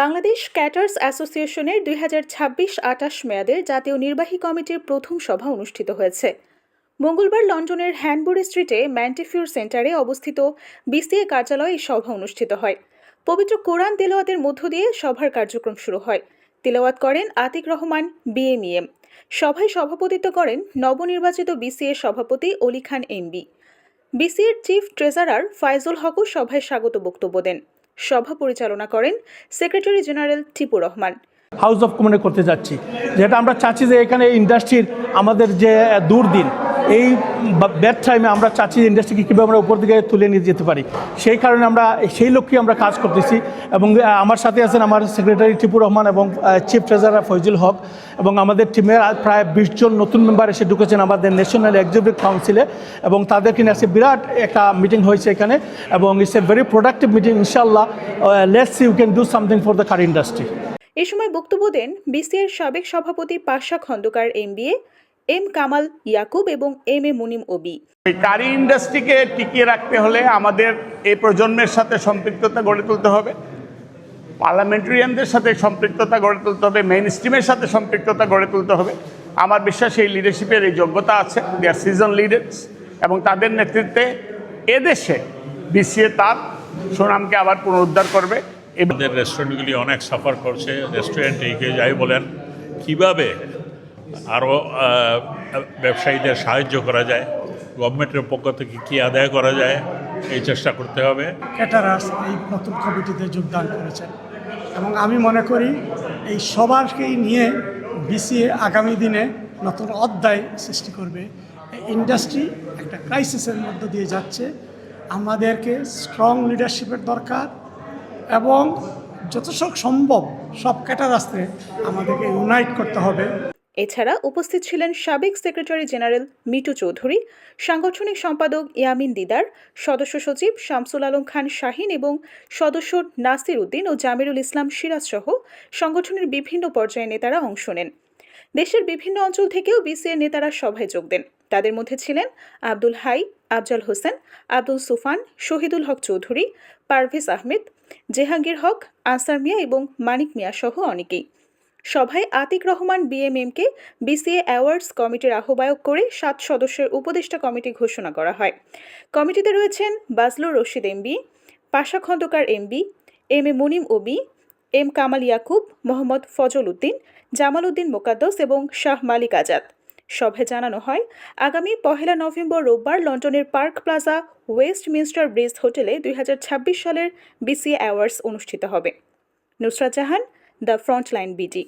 Bangladesh caterers অ্যাসোসিয়েশনের ২০২৬-২৮ মেয়াদের জাতীয় নির্বাহী কমিটির প্রথম সভা অনুষ্ঠিত হয়েছে। মঙ্গলবার লন্ডনের হ্যানবুরি স্ট্রিটে ম্যান্টিফিউর সেন্টারে অবস্থিত বিসিএ কার্যালয়ে এই সভা অনুষ্ঠিত হয়। পবিত্র কোরআন তেলাওয়াতের মধ্য দিয়ে সভার কার্যক্রম শুরু হয়। তেলাওয়াত করেন আতিক রহমান বিএমইএম। সভায় সভাপতিত্ব করেন নবনির্বাচিত বিসিএ সভাপতি অলি খান এমবি। বিসিএর চিফ ট্রেজারার ফায়জুল হকও সভায় স্বাগত বক্তব্য দেন। সভা পরিচালনা করেন secretary general Tipu Rahman. House of কমনে করতে যাচ্ছি, যেটা আমরা চাচ্ছি যে এখানে ইন্ডাস্ট্রির আমাদের যে দুর্দিন, এই ব্যাড টাইমে আমরা চাচ্ছি যে ইন্ডাস্ট্রিকে কীভাবে আমরা উপর দিকে তুলে নিয়ে যেতে পারি, সেই কারণে আমরা সেই লক্ষ্যে আমরা কাজ করতেছি। এবং আমার সাথে আছেন আমার সেক্রেটারি টিপু রহমান এবং চিফ ট্রেজারার ফয়জুল হক, এবং আমাদের টিমের প্রায় 20 জন নতুন মেম্বার এসে ঢুকেছেন আমাদের ন্যাশনাল এক্সিকিউটিভ কাউন্সিলে, এবং তাদেরকে নিয়ে আজকে বিরাট একটা মিটিং হয়েছে এখানে, এবং it's a very productive meeting. ইনশাআল্লাহ let's see you can do something for the car industry. এ সময় বক্তব্য দেন বিসিএর সাবেক সভাপতি পাশা খন্দকার এমবিএ, এম কামাল ইয়াকুব এবং এম এ মুনিম ওবি। এই কারি ইন্ডাস্ট্রিকে টিকিয়ে রাখতে হলে আমাদের এই প্রজন্মের সাথে সম্পৃক্ততা গড়ে তুলতে হবে, পার্লামেন্টারিয়ানদের সাথে সম্পৃক্ততা গড়ে তুলতে হবে, মেইন স্ট্রিমের সাথে সম্পৃক্ততা গড়ে তুলতে হবে। আমার বিশ্বাস এই লিডারশিপের এই যোগ্যতা আছে, দে আর সিজন লিডার্স, এবং তাদের নেতৃত্বে এদেশে বিসিএ তার সুনামকে আবার পুনরুদ্ধার করবে। আমাদের রেস্টুরেন্টগুলি অনেক সাফার করছে। রেস্টুরেন্ট এগিয়ে যাই বলেন, কীভাবে আরও ব্যবসায়ীদের সাহায্য করা যায়, গভর্নমেন্টের পক্ষ থেকে কী আদায় করা যায়, এই চেষ্টা করতে হবে। ক্যাটারার্স এই নতুন কমিটিতে যোগদান করেছেন, এবং আমি মনে করি এই সবারকেই নিয়ে বিসিএ আগামী দিনে নতুন অধ্যায় সৃষ্টি করবে। ইন্ডাস্ট্রি একটা ক্রাইসিসের মধ্য দিয়ে যাচ্ছে, আমাদেরকে স্ট্রং লিডারশিপের দরকার, এবং যতটুকু সম্ভব সব ক্যাটারার্সকে আমাদেরকে ইউনাইট করতে হবে। এছাড়া উপস্থিত ছিলেন সাবেক সেক্রেটারি জেনারেল মিটু চৌধুরী, সাংগঠনিক সম্পাদক ইয়ামিন দিদার, সদস্য সচিব শামসুল আলম খান শাহিন এবং সদস্য নাসির উদ্দিন ও জামিরুল ইসলাম সিরাজ সহ সংগঠনের বিভিন্ন পর্যায়ের নেতারা অংশ নেন। দেশের বিভিন্ন অঞ্চল থেকেও বিসিএ নেতারা সভায় যোগ দেন। তাদের মধ্যে ছিলেন আব্দুল হাই, আফজাল হোসেন, আব্দুল সুফান, শহীদুল হক চৌধুরী, পারভেজ আহমেদ, জেহাঙ্গীর হক, আনসার মিয়া এবং মানিক মিয়া সহ অনেকেই। সভায় আতিক রহমান বিএমএমকে বিসিএ অ্যাওয়ার্ডস কমিটির আহ্বায়ক করে 7 সদস্যের উপদেষ্টা কমিটি ঘোষণা করা হয়। কমিটিতে রয়েছেন বাজলুর Rashid MB, Pasha Khandakar MB, M A Munim Obi, M Kamal Yakub, Mohammad Fazal Uddin, Jamal Uddin মোকাদ্দস এবং শাহ মালিক আজাদ। সভায় জানানো হয়, আগামী 1 নভেম্বর রোববার লন্ডনের পার্ক প্লাজা ওয়েস্টমিনস্টার ব্রিজ হোটেলে 2026 সালের বিসিএ অ্যাওয়ার্ডস অনুষ্ঠিত হবে। Nusrat Jahan, the frontline BD.